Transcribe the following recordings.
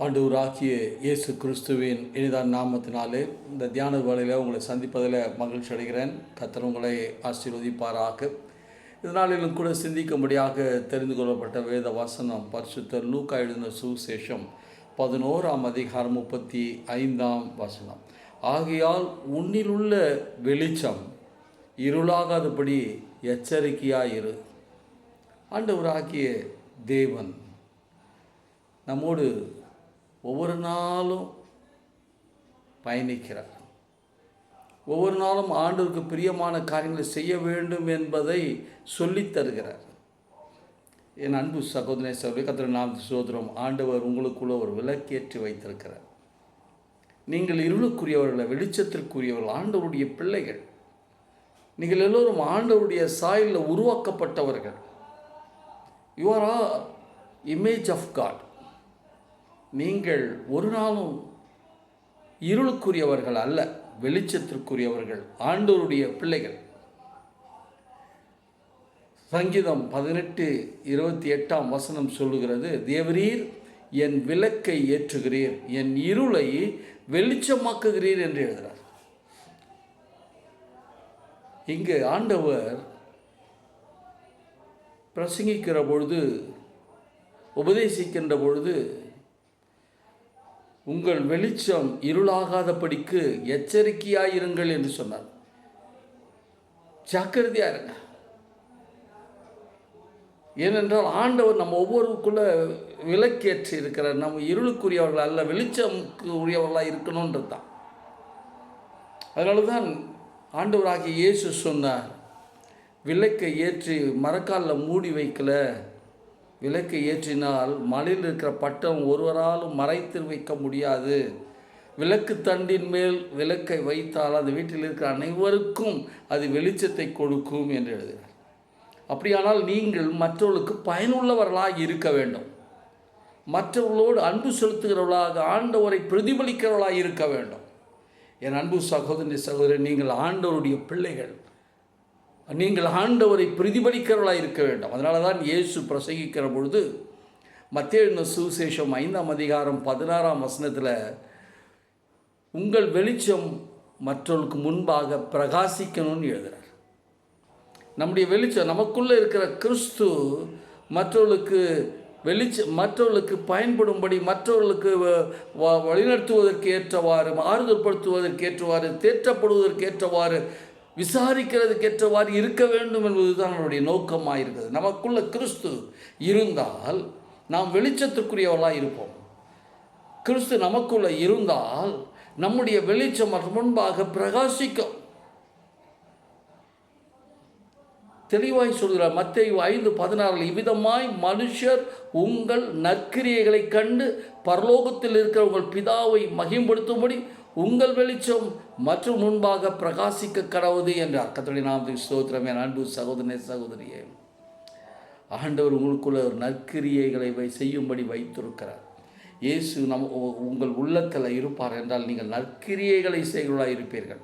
ஆண்டவராகிய இயேசு கிறிஸ்துவின் இனிதான நாமத்தினாலே இந்த தியான வேளையில் உங்களை சந்திப்பதில் மகிழ்ச்சி அடைகிறேன். கர்த்தர் உங்களை ஆசீர்வதிப்பாராக. இதனாலும் கூட சிந்திக்கும்படியாக தெரிந்து கொள்ளப்பட்ட வேத வசனம் பரிசுத்தர் லூக்கா எழுதின சுவிசேஷம் 11ஆம் அதிகாரம் 35ஆம் வசனம். ஆகையால் உன்னிலுள்ள வெளிச்சம் இருளாகாதபடி எச்சரிக்கையாயிரு. ஆண்டவராகிய தேவன் நம்மோடு ஒவ்வொரு நாளும் பயணிக்கிறார். ஒவ்வொரு நாளும் ஆண்டவருக்கு பிரியமான காரியங்களை செய்ய வேண்டும் என்பதை சொல்லித் தருகிறார். என் அன்பு சகோதரனை சகோதரி, கர்த்தர் நாம் சோதரம். ஆண்டவர் உங்களுக்குள்ள ஒரு விளக்கேற்றி வைத்திருக்கிறார். நீங்கள் இருளுக்குரியவர்கள், வெளிச்சத்திற்குரியவர்கள், ஆண்டவருடைய பிள்ளைகள். நீங்கள் எல்லோரும் ஆண்டவருடைய சாயலில் உருவாக்கப்பட்டவர்கள். You are all image of God. நீங்கள் ஒரு நாளும் இருளுக்குரியவர்கள் அல்ல, வெளிச்சத்திற்குரியவர்கள், ஆண்டவருடைய பிள்ளைகள். சங்கீதம் 18:28 வசனம் சொல்லுகிறது, தேவரீர் என் விளக்கை ஏற்றுகிறீர், என் இருளை வெளிச்சமாக்குகிறீர் என்று எழுதுகிறார். இங்கு ஆண்டவர் பிரசங்கிக்கிற பொழுது, உபதேசிக்கின்ற பொழுது, உங்கள் வெளிச்சம் இருளாகாதபடிக்கு எச்சரிக்கையாயிருங்கள் என்று சொன்னார். ஜாக்கிரதையா இருங்க. ஏனென்றால் ஆண்டவர் நம்ம ஒவ்வொருக்குள்ள விளக்கேற்றி இருக்கிறார். நம்ம இருளுக்குரியவர்கள் அல்ல, வெளிச்சம்க்கு உரியவர்களாக இருக்கணுன்றது தான். அதனால தான் ஆண்டவராகிய இயேசு சொன்னார், விளக்கை ஏற்றி மரக்காலில் மூடி வைக்கல. விளக்கை ஏற்றினால் மலையில் இருக்கிற பட்டம் ஒருவராலும் மறைத்து வைக்க முடியாது. விளக்கு தண்டின் மேல் விளக்கை வைத்தால் அந்த வீட்டில் இருக்கிற அனைவருக்கும் அது வெளிச்சத்தை கொடுக்கும் என்று எழுதுகிறார். அப்படியானால் நீங்கள் மற்றவர்களுக்கு பயனுள்ளவர்களாக இருக்க வேண்டும். மற்றவர்களோடு அன்பு செலுத்துகிறவர்களாக, ஆண்டவரை பிரதிபலிக்கிறவர்களாக இருக்க வேண்டும். என் அன்பு சகோதரி சகோதரன், நீங்கள் ஆண்டவருடைய பிள்ளைகள். நீங்கள் ஆண்டவரை பிரதிபலிக்கிறவர்களாக இருக்க வேண்டும். அதனால தான் இயேசு பிரசங்கிக்கிற பொழுது மத்தேயு சுவிசேஷம் 5ஆம் அதிகாரம் 16ஆம் வசனத்தில், உங்கள் வெளிச்சம் மற்றவர்களுக்கு முன்பாக பிரகாசிக்கணும்னு எழுதுகிறார். நம்முடைய வெளிச்சம், நமக்குள்ளே இருக்கிற கிறிஸ்து மற்றவர்களுக்கு பயன்படும்படி, மற்றவர்களுக்கு வழிநடத்துவதற்கு ஏற்றவாறு, ஆறுதல் படுத்துவதற்கு ஏற்றவாறு, தேற்றப்படுவதற்கு ஏற்றவாறு, விசாரிக்கிறதுக்கு ஏற்றவாறு இருக்க வேண்டும் என்பதுதான் நம்முடைய நோக்கமாக இருக்குது. நமக்குள்ள கிறிஸ்து இருந்தால் நாம் வெளிச்சத்திற்குரியவர்களாக இருப்போம். கிறிஸ்து நமக்குள்ள இருந்தால் நம்முடைய வெளிச்சம் முன்பாக பிரகாசிக்கும். தெளிவாய் சொல்கிறார் மத்தேயு 5:16, இவ்விதமாய் மனுஷர் உங்கள் நற்கிரியைகளை கண்டு பரலோகத்தில் இருக்கிற உங்கள் பிதாவை மகிம்படுத்தும்படி உங்கள் வெளிச்சம் மற்றும் முன்பாக பிரகாசிக்க கடவுது என்றார். கர்த்தருடைய நாமத்துக்கு ஸ்தோத்திரம். என் அன்பு சகோதரனே சகோதரியே, ஆண்டவர் உங்களுக்குள்ள ஒரு நற்கிரியைகளை செய்யும்படி வைத்திருக்கிறார். இயேசு உங்கள் உள்ளத்தில் இருப்பார் என்றால் நீங்கள் நற்கிரியைகளை செய்கிறவர்களாக இருப்பீர்கள்.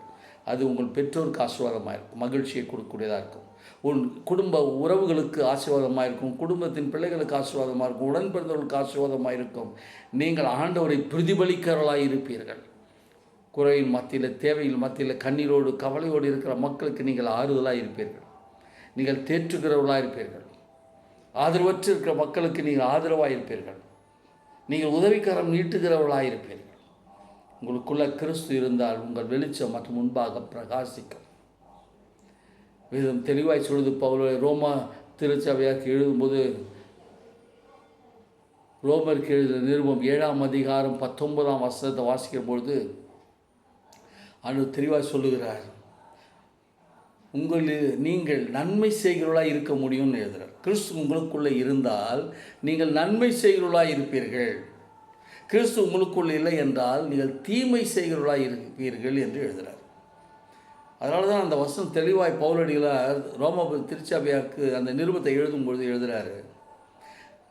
அது உங்கள் பெற்றோருக்கு ஆசீர்வாதமாக இருக்கும், மகிழ்ச்சியை கொடுக்கக்கூடியதாக இருக்கும். உன் குடும்ப உறவுகளுக்கு ஆசீர்வாதமாக இருக்கும், குடும்பத்தின் பிள்ளைகளுக்கு ஆசீர்வாதமாக இருக்கும், உடன் பிறந்தவர்களுக்கு ஆசீர்வாதமாக இருக்கும். நீங்கள் ஆண்டவரை பிரதிபலிக்கிறவர்களாக இருப்பீர்கள். குறையின் மத்தியில், தேவையில் மத்தியில், கண்ணீரோடு கவலையோடு இருக்கிற மக்களுக்கு நீங்கள் ஆறுதலாக இருப்பீர்கள். நீங்கள் தேற்றுகிறவர்களாக இருப்பீர்கள். ஆதரவற்று இருக்கிற மக்களுக்கு நீங்கள் ஆதரவாக இருப்பீர்கள். நீங்கள் உதவிக்கரம் நீட்டுகிறவர்களாக இருப்பீர்கள். உங்களுக்குள்ள கிறிஸ்து இருந்தால் உங்கள் வெளிச்சம் மற்றும் முன்பாக பிரகாசிக்கும். வேதம் தெளிவாய் சொல்லுது. பவுல் ரோமா திருச்சபையாருக்கு எழுதும்போது, ரோமருக்கு எழுதின நிருபம் 7ஆம் அதிகாரம் 19ஆம் வசனத்தை வாசிக்கிற பொழுது ஆண்டவர் தெளிவாக சொல்லுகிறார், நீங்கள் நன்மை செய்கிறவர்களாக இருக்க முடியும்னு எழுதுகிறார். கிறிஸ்து உங்களுக்குள்ளே இருந்தால் நீங்கள் நன்மை செய்கிறவர்களாக இருப்பீர்கள். கிறிஸ்து உங்களுக்குள்ளே இல்லை என்றால் நீங்கள் தீமை செய்கிறவர்களாக இருப்பீர்கள் என்று எழுதுகிறார். அதனால தான் அந்த வசனம் தெளிவாய் பவுலடிகளார் ரோம திருச்சபையாருக்கு அந்த நிருபத்தை எழுதும்பொழுது எழுதுகிறாரு,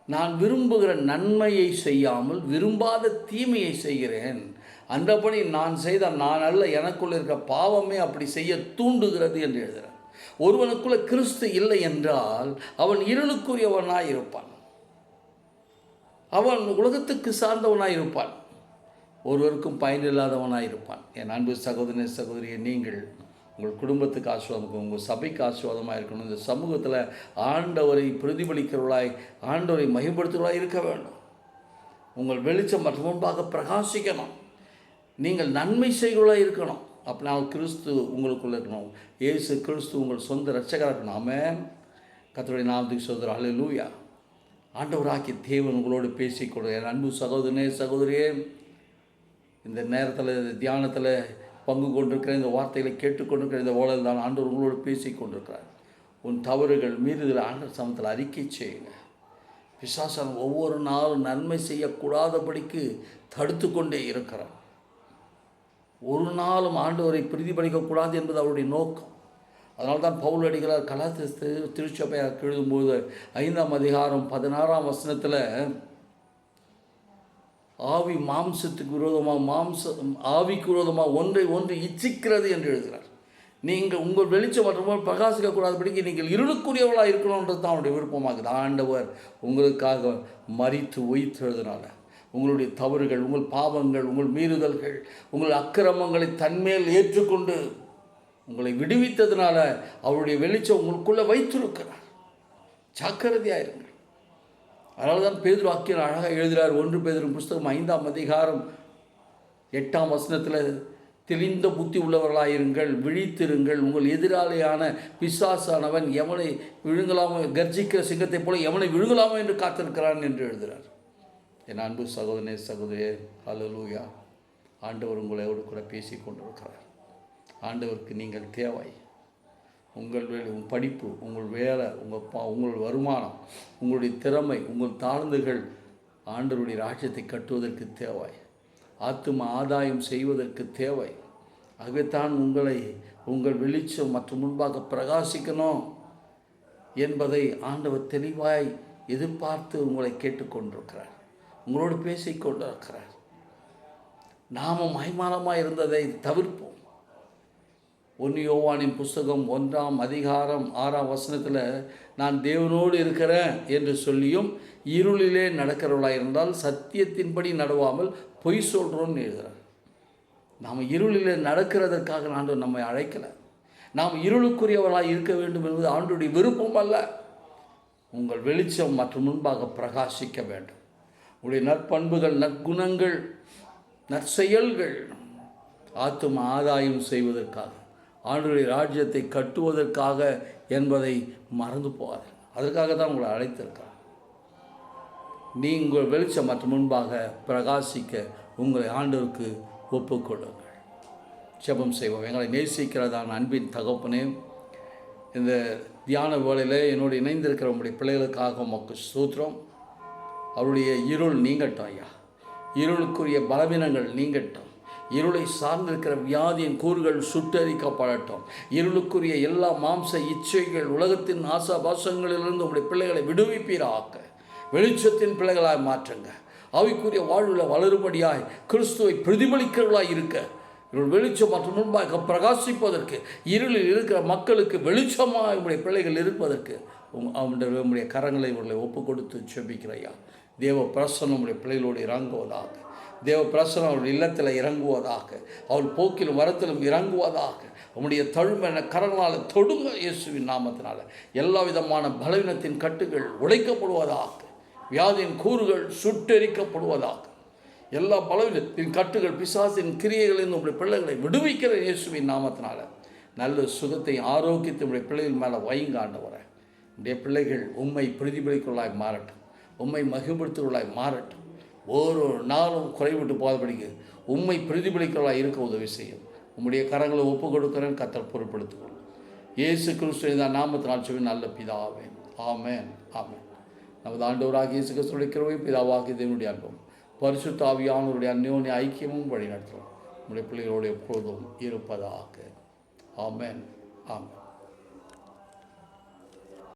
நான் விரும்புகிற நன்மையை செய்யாமல் விரும்பாத தீமையை செய்கிறேன். அந்தபடி நான் செய்த நான் அல்ல, எனக்குள்ள இருக்க பாவமே அப்படி செய்ய தூண்டுகிறது என்று எழுதுகிறார். ஒருவனுக்குள்ள கிறிஸ்து இல்லை என்றால் அவன் இருளுக்குரியவனாக இருப்பான். அவன் உலகத்துக்கு சார்ந்தவனாக இருப்பான், ஒருவருக்கும் பயனில்லாதவனாக இருப்பான். என் அன்பு சகோதரனே சகோதரியை, நீங்கள் உங்கள் குடும்பத்துக்கு ஆசீர்வாதம், உங்கள் சபைக்கு ஆசீர்வாதமாக இருக்கணும். இந்த சமூகத்தில் ஆண்டவரை பிரதிபலிக்கிறவர்களாய், ஆண்டவரை மகிமைப்படுத்துவர்களாய் இருக்க வேண்டும். உங்கள் வெளிச்சம் மற்றும் முன்பாக பிரகாசிக்கணும். நீங்கள் நன்மை செய்கிறவர்களாக இருக்கணும். அப்படினால் கிறிஸ்து உங்களுக்குள்ளே இருக்கணும். இயேசு கிறிஸ்து உங்கள் சொந்த இரட்சகராக இருக்கணும். ஆமென். கர்த்தருடைய நாமத்துக்கு ஸ்தோத்திரம். அல்லேலூயா. ஆண்டவராகிய தேவன் உங்களோடு பேசிக்கொள்ளும். என் அன்பு சகோதரனே சகோதரியே, இந்த நேரத்தில் இந்த தியானத்தில் பங்கு கொண்டிருக்கிற, இந்த வார்த்தைகளை கேட்டுக்கொண்டிருக்கிற இந்த வேளையில் தான் ஆண்டவர் உங்களோடு பேசி கொண்டிருக்கிறார். உன் தவறுகள் மீறுதல் ஆண்டவர் சமூகத்தில் அறிக்கை செய்யுங்க. பிசாசான் ஒவ்வொரு நாளும் நன்மை செய்யக்கூடாதபடிக்கு தடுத்து கொண்டே இருக்கிறார். ஒரு நாளும் ஆண்டவரை பிரதிபலிக்கக்கூடாது என்பது அவருடைய நோக்கம். அதனால தான் பவுல் அடிகளார் கலாத்திய திருச்சபையாக எழுதும்போது 5ஆம் அதிகாரம் 16ஆம் வசனத்தில் ஆவி மாம்சத்துக்கு விரோதமாக, ஆவிக்கு விரோதமாக ஒன்றை ஒன்று இச்சிக்கிறது என்று எழுதுகிறார். நீங்கள் உங்கள் வெளிச்சம் மற்றும் பிரகாசிக்கக்கூடாதபடிக்கு நீங்கள் இருளுக்குரியவர்களாக இருக்கணுன்றது தான் அவருடைய விருப்பமாகுது. ஆண்டவர் உங்களுக்காக மரித்து உயிர்த்தெழுதினால உங்களுடைய தவறுகள், உங்கள் பாவங்கள், உங்கள் மீறுதல்கள், உங்கள் அக்கிரமங்களை தன்மேல் ஏற்றுக்கொண்டு உங்களை விடுவித்ததுனால அவருடைய வெளிச்சம் உங்களுக்குள்ளே வைத்திருக்கிறார். ஜாக்கிரதையாயிருங்கள். அதனால தான் பேதுரு ஆக்கியர் அழகாக எழுதுகிறார். 1 பேதுரு புஸ்தகம் 5ஆம் அதிகாரம் 8ஆம் வசனத்தில், தெளிந்த புத்தி உள்ளவர்களாயிருங்கள், விழித்திருங்கள், உங்கள் எதிராளியான பிசாசானவன் எவனை விழுங்கலாமோ, கர்ஜிக்கிற சிங்கத்தைப் போல எவனை விழுங்கலாமோ என்று காத்திருக்கிறான் என்று எழுதுகிறார். என் அன்பு சகோதரனே சகோதரியே, அல்லேலூயா. ஆண்டவர் உங்களோடு கூட பேசி கொண்டிருக்கிறார். ஆண்டவருக்கு நீங்கள் தேவை. உங்கள் வேலை, உங்கள் படிப்பு, உங்கள் வேலை, உங்கள் வருமானம், உங்களுடைய திறமை, உங்கள் தாழ்ந்துகள் ஆண்டவருடைய ராஜ்யத்தை கட்டுவதற்கு தேவை. ஆத்தும ஆதாயம் செய்வதற்கு தேவை. ஆகவே தான் உங்கள் வெளிச்சம் மற்றும் முன்பாக பிரகாசிக்கணும் என்பதை ஆண்டவர் தெளிவாய் எதிர்பார்த்து உங்களை கேட்டுக்கொண்டிருக்கிறார். உங்களோடு பேசிக்கொண்டிருக்கிறார். நாமும் மகிமானமாக இருந்ததை தவிர்ப்போம். 1 யோவானின் புஸ்தகம் 1ஆம் அதிகாரம் 6ஆம் வசனத்தில், நான் தேவனோடு இருக்கிறேன் என்று சொல்லியும் இருளிலே நடக்கிறவர்களாக இருந்தால் சத்தியத்தின்படி நடவாமல் பொய் சொல்கிறோன்னு எழுதுகிறார். நாம் இருளிலே நடக்கிறதற்காக ஆண்டவர் நம்மை அழைக்கலை. நாம் இருளுக்குரியவர்களாக இருக்க வேண்டும் என்பது ஆண்டவருடைய விருப்பம் அல்ல. உங்கள் வெளிச்சம் மற்றும் முன்பாக பிரகாசிக்க வேண்டும். உங்களுடைய நற்பண்புகள், நற்குணங்கள், நற்செயல்கள் ஆத்தும ஆதாயம் செய்வதற்காக, ஆண்டவருடைய ராஜ்யத்தை கட்டுவதற்காக என்பதை மறந்து போகாது. அதற்காக தான் உங்களை அழைத்திருக்கிறார். நீங்கள் வெளிச்சம் மற்றும் முன்பாக பிரகாசிக்க உங்களை ஆண்டவருக்கு ஒப்புக்கொள்ளுங்கள். ஜெபம் செய்வோம். எங்களை நேசிக்கிறதான அன்பின் தகப்பனே, இந்த தியான வேளையில் என்னோடு இணைந்திருக்கிற உங்களுடைய பிள்ளைகளுக்காக உமக்கு ஸ்தோத்திரம். அவருடைய இருள் நீங்கட்டும் ஐயா. இருளுக்குரிய பலவீனங்கள் நீங்கட்டும். இருளை சார்ந்திருக்கிற வியாதியின் கூறுகள் சுட்டரிக்கப்படட்டும். இருளுக்குரிய எல்லா மாம்ச இச்சைகள், உலகத்தின் ஆசாபாசங்களிலிருந்து உங்களுடைய பிள்ளைகளை விடுவிப்பீராக. வெளிச்சத்தின் பிள்ளைகளாய் மாற்றுங்க. ஆவிக்குரிய வாழ்வில் வளரும்படியாய் கிறிஸ்துவை பிரதிபலிக்கிறவர்களாய் இருக்க, இருள் வெளிச்சம் மற்றும் முன்பாக பிரகாசிப்பதற்கு, இருளில் இருக்கிற மக்களுக்கு வெளிச்சமாக உங்களுடைய பிள்ளைகள் இருப்பதற்கு உங்களுடைய கரங்களை உங்களை ஒப்பு கொடுத்து செபிக்கிறையா. தேவ பிரசன்னம் உங்களுடைய பிள்ளைகளோடு இறங்குவதாக. தேவ பிரசன்னம் அவருடைய இல்லத்தில் இறங்குவதாக. அவள் போக்கிலும் வரத்திலும் இறங்குவதாக. உங்களுடைய தழும்பென கரங்களால் தொடுங்க இயேசுவின் நாமத்தினால. எல்லா விதமான பலவீனத்தின் கட்டுகள் உடைக்கப்படுவதாக. வியாதியின் கூறுகள் சுட்டெரிக்கப்படுவதாக. எல்லா பலவீனத்தின் கட்டுகள், பிசாசின் கிரியைகளிலிருந்து உங்களுடைய பிள்ளைகளை விடுவிக்கிற இயேசுவின் நாமத்தினால நல்ல சுகத்தை, ஆரோக்கியத்தை உங்களுடைய பிள்ளைகள் மேலே வைங்க ஆண்டவரே. உங்களுடைய பிள்ளைகள் உம்மை பிரதிபலிக்கிறவர்களாய் மாறட்டும். உம்மை மகிழ்ப்படுத்துவர்களாய் மாறட்டும். ஒரு நாளும் குறைவிட்டு போகாதபடிக்கு உம்மை பிரதிபலிக்கிறவர்களாக இருக்க உதவி செய்யும். உம்முடைய கரங்களை ஒப்பு கொடுக்கிறேன். கர்த்தர் பொறுப்படுத்துவோம். இயேசு கிறிஸ்துவின் நாமத்தினால் சொல்லி நல்ல பிதாவே, ஆமென், ஆமென். நமது ஆண்டவராக இயேசு கிறிஸ்துவின் கிருபையும் பிதாவாகிய தேவனுடைய அன்பும் பரிசுத்த ஆவியானவருடைய அந்யோன்ய ஐக்கியமும் வழிநடத்தும் நம்முடைய பிள்ளைகளோடு எப்பொழுதும் இருப்பதாக. ஆமென், ஆமென்.